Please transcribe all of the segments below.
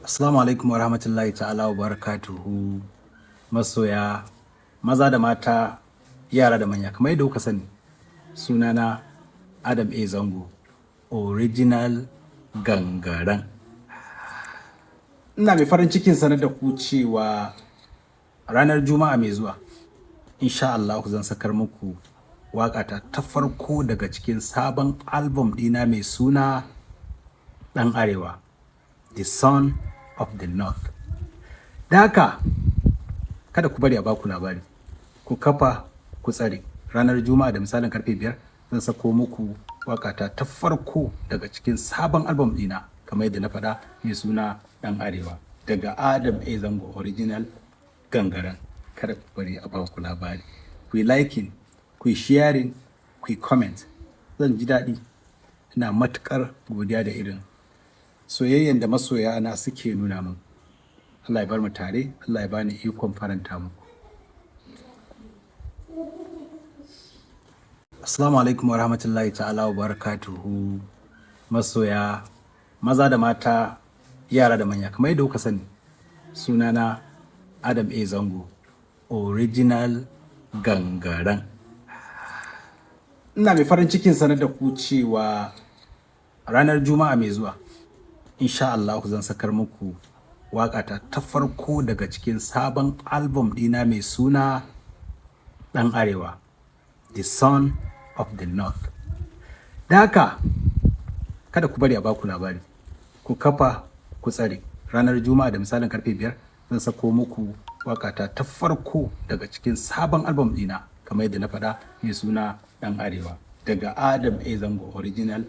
Assalamu alaikum wa rahmatullahi ta'ala wa barakatuhu masoya maza da mata yara da manya kamar yadda kuka sani sunana Adam A Zango original gangaren. Ina mai farin cikin sanar da ku cewa ranar Juma'a mai zuwa insha Allah zan sakar muku waƙata ta farko daga cikin sabon album ɗina mai suna Ɗan Arewa, The Son of the North. Da haka kada ku bari a baku labari, ku kafa ku tsare ranar Juma'a da misalin karfe 5 zan sako muku waƙata ta farko daga cikin sabon album ɗina kamar yadda na faɗa mai suna Ɗan Arewa daga Adam A Zango original gangaren. Kada ku bari a baku labari, ku yi liking, ku yi sharing, ku yi comment. Zan ji daɗi, ina matuƙar godiya da irin soyayyen da masoya na suke nuna min. Allah ya bar mu tare, Allah ya bani ikon faranta muku. Assalamu alaikum wa rahmatullahi ta'ala wa barakatuhu masoya maza da mata yara da manya kamar yadda kuka sani sunana Adam A Zango original gangaren. Ina mai farin cikin sanar da ku cewa ranar Juma'a mai zuwa insha Allah zan sakar muku waƙata ta farko daga cikin sabon album ɗina mai suna Ɗan Arewa, The Son of the North. Da haka kada ku bari a baku labari, ku kafa ku tsare ranar Juma'a da misalin karfe 5 zan sako muku waƙata ta farko daga cikin sabon album ɗina kamar yadda na faɗa mai suna Ɗan Arewa daga Adam A Zango original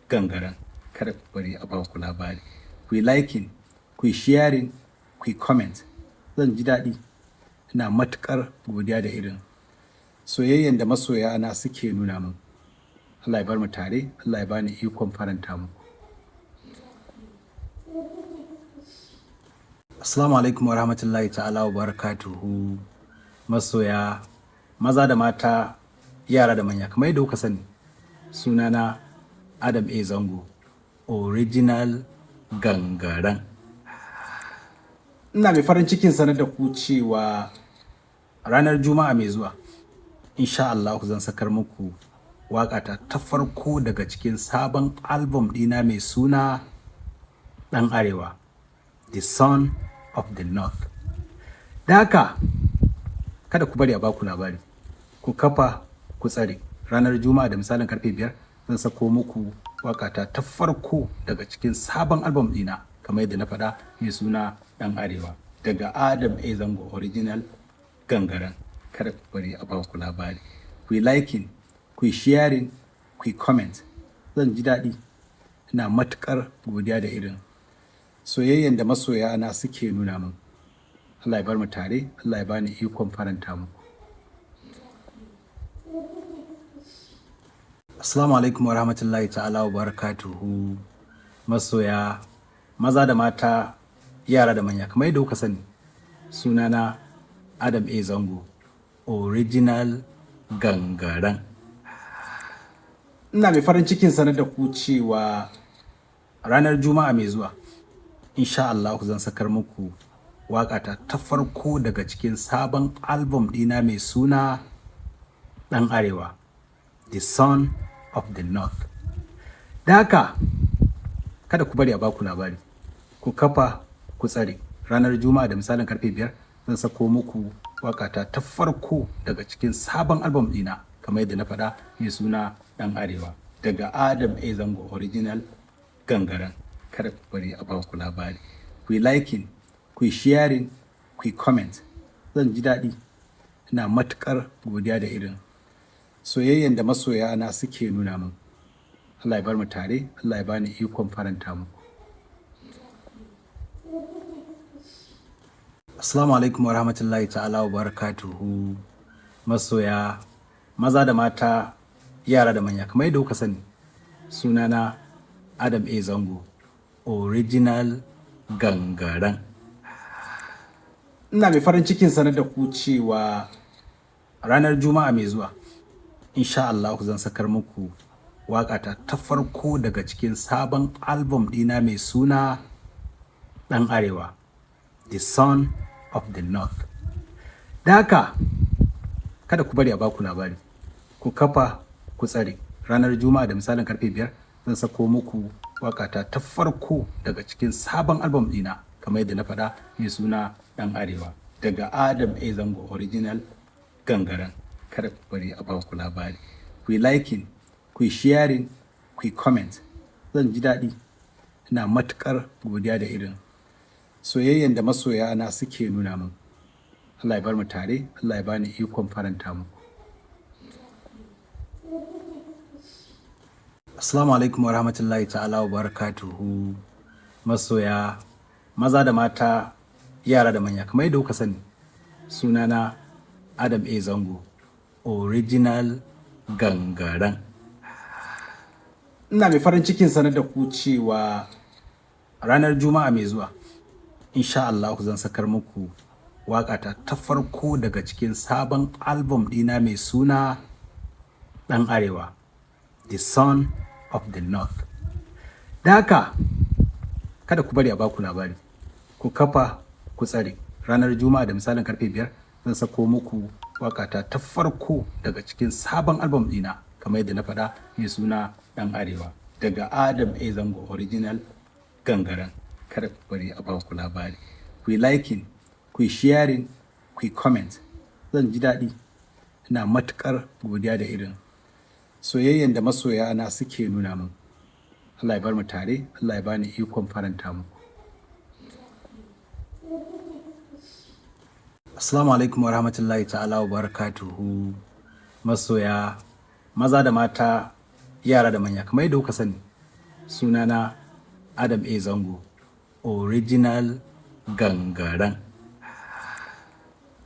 gangaren. Kada ku bari a baku labari, ku yi liking, ku yi sharing, ku yi comment. Zan ji daɗi, ina matuƙar godiya da irin soyayyen da masoya na suke nuna min. Allah ya bar mu tare, Allah ya bani ikon faranta muku. Assalamu alaikum wa rahmatullahi ta'ala wa barakatuhu masoya maza da mata yara da manya kamar yadda kuka sani sunana Adam A Zango original gangaren. Ina mai farin cikin sanar da ku cewa ranar Juma'a mai zuwa insha Allah zan sakar muku waƙata ta farko daga cikin sabon album ɗina mai suna Ɗan Arewa, The Son of the North. Da haka kada ku bari a baku labari, ku kafa ku tsare ranar Juma'a da misalin karfe 5 zan sako muku waƙata ta farko daga cikin sabon album ɗina kamar yadda na faɗa mai suna Ɗan Arewa daga Adam A Zango original gangaren. Kada ku bari a baku labari, ku yi liking, ku yi sharing, ku yi comment. Zan ji daɗi, ina matuƙar godiya da irin soyayyen da masoya na suke nuna min. Allah ya bar mu tare, Allah ya bani ikon faranta muku. Assalamu alaikum wa rahmatullahi ta'ala wa barakatuhu masoya maza da mata yara da manya kamar yadda kuka sani sunana Adam A Zango original gangaren. Ina mai farin cikin sanar da ku cewa ranar Juma'a mai zuwa insha Allah zan sakar muku waƙata ta farko daga cikin sabon album ɗina mai suna Ɗan Arewa, The Son of the North. Da haka kada ku bari a baku labari, ku kafa ku tsare ranar Juma'a da misalin karfe 5 zan sako muku waƙata ta farko daga cikin sabon album ɗina kamar yadda na faɗa mai suna Ɗan Arewa daga Adam A Zango original gangaren. Kada ku bari a baku labari, ku yi liking, ku yi sharing, ku yi comment. Zan ji daɗi, ina matuƙar godiya da irin soyayyen da masoya na suke nuna min. Allah ya bar mu tare, Allah ya bani ikon faranta muku. Assalamu alaikum wa rahmatullahi ta'ala wa barakatuhu masoya maza da mata yara da manya kamar yadda kuka sani sunana Adam A Zango original gangaren. Ina mai farin cikin sanar da ku cewa ranar Juma'a mai zuwa insha Allah zan sakar muku waƙata ta farko daga cikin sabon album ɗina mai suna ɗan arewa, the son of the north. Da haka kada ku bari a baku labari, ku kafa ku tsare. Ranar Juma'a da misalin karfe 5 zan sako muku wakata ta farko daga cikin sabon album ɗina, kamar yadda na faɗa, mai suna ɗan arewa, daga Adam A Zango original gangaren. Kada ku bari a baku labari, ku yi liking, ku yi sharing, ku yi comment. Zan ji daɗi. Ina matuƙar godiya da irin soyayyen da masoya na suke nuna min. Allah ya bar mu tare, Allah ya bani ikon faranta muku. Assalamu alaikum wa rahmatullahi ta'ala wa barakatuhu, masoya maza da mata, yara da manya. Kamar yadda kuka sani, sunana Adam A Zango original gangaren. Ina mai farin cikin sanar da ku cewa ranar Juma'a mai zuwa, insha Allah zan sakar muku waƙata ta farko daga cikin sabon album ɗina mai suna ɗan arewa, the son of the north. Da haka kada ku bari a baku labari, ku kafa ku tsare. Ranar Juma'a da misalin karfe 5 zan sako muku waƙata ta farko daga cikin sabon album ɗina, kamar yadda na faɗa, mai suna ɗan arewa, daga Adam A Zango original gangaren. Kada ku bari a baku labari, ku yi liking, ku yi sharing, ku yi comment. Zan ji daɗi. Ina matuƙar godiya da irin soyayyen da masoya na suke nuna min. Allah ya bar mu tare, Allah ya bani ikon faranta muku. Assalamu alaikum wa rahmatullahi ta'ala wa barakatuhu, masoya maza da mata, yara da manya. Kamar yadda kuka sani, sunana Adam A Zango original gangaren.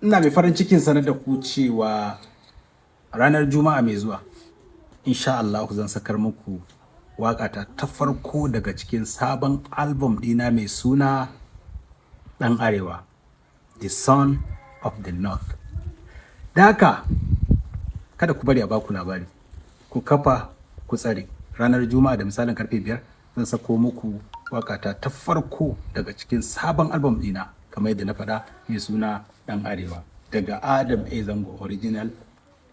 Ina mai farin cikin sanar da ku cewa ranar Juma'a mai zuwa, insha Allah zan sakar muku waƙata ta farko daga cikin sabon album ɗina mai suna ɗan arewa, the son of the north. Da haka kada ku bari a baku labari, ku kafa ku tsare. Ranar Juma'a da misalin karfe 5 zan sako muku waƙata ta farko daga cikin sabon album ɗina, kamar yadda na faɗa, mai suna ɗan arewa, daga Adam A Zango original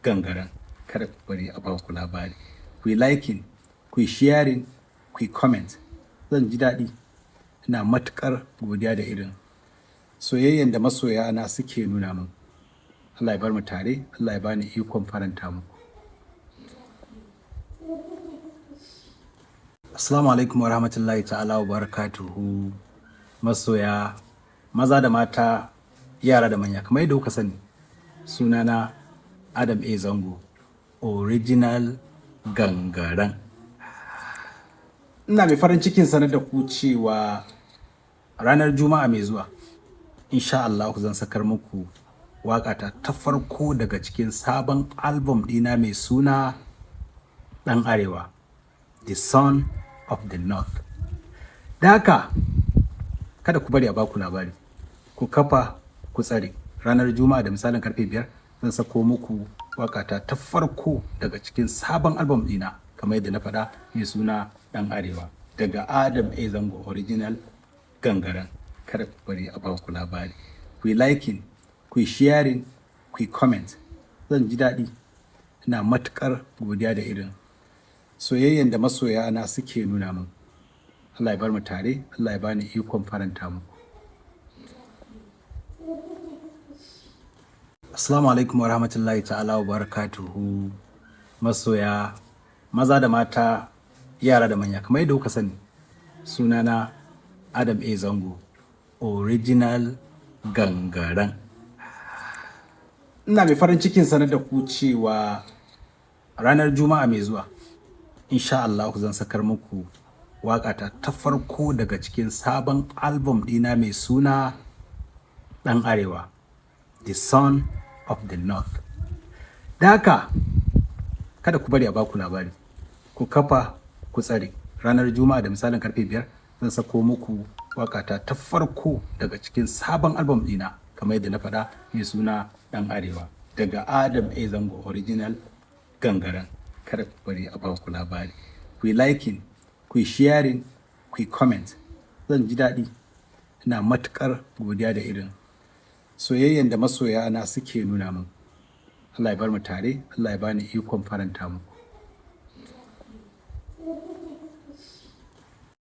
gangaren. Kada ku bari a baku labari, ku yi liking, ku yi sharing, ku yi comment. Zan ji daɗi. Ina matuƙar godiya da irin soyayyen da masoya na suke nuna min. Allah ya bar mu tare, Allah ya bani ikon faranta muku. Assalamu alaikum wa rahmatullahi ta'ala wa barakatuhu, masoya maza da mata, yara da manya. Kamar yadda kuka sani, sunana Adam A Zango original gangaren. Ina mai farin cikin sanar da ku cewa ranar Juma'a mai zuwa, insha Allah zan sakar muku waƙata ta farko daga cikin sabon album ɗina mai suna ɗan arewa, the son of the north. Da haka kada ku bari a baku labari, ku kafa ku tsare. Ranar Juma'a da misalin karfe 5 zan sako muku waƙata ta farko daga cikin sabon album ɗina, kamar yadda na faɗa, mai suna ɗan arewa, daga Adam A Zango original gangaren. Kada ku bari a baku labari, ku yi liking, ku yi sharing, ku yi comment. Zan ji daɗi. Ina matuƙar godiya da irin soyayyen da masoya na suke nuna min. Allah ya bar mu tare, Allah ya bani ikon faranta muku. Assalamu alaikum wa rahmatullahi ta'ala wa barakatuhu, masoya maza da mata, yara da manya. Kamar yadda kuka sani, sunana Adam A Zango original gangaren. Ina mai farin cikin sanar da ku cewa ranar Juma'a mai zuwa, insha Allah zan sakar muku waƙata ta farko daga cikin sabon album ɗina mai suna ɗan arewa, the son of the north. Da haka kada ku bari a baku labari, ku kafa ku tsare. Ranar Juma'a da misalin karfe 5 zan sako muku waƙata ta farko daga cikin sabon album ɗina, kamar yadda na faɗa, mai suna ɗan arewa, daga Adam A Zango original gangaren. Kada ku bari a baku labari, ku yi liking, ku yi sharing, ku yi comment. Zan ji daɗi. ina matuƙar godiya da irin soyayyen da masoya na suke nuna min. Allah ya bar mu tare, Allah ya bani ikon faranta muku.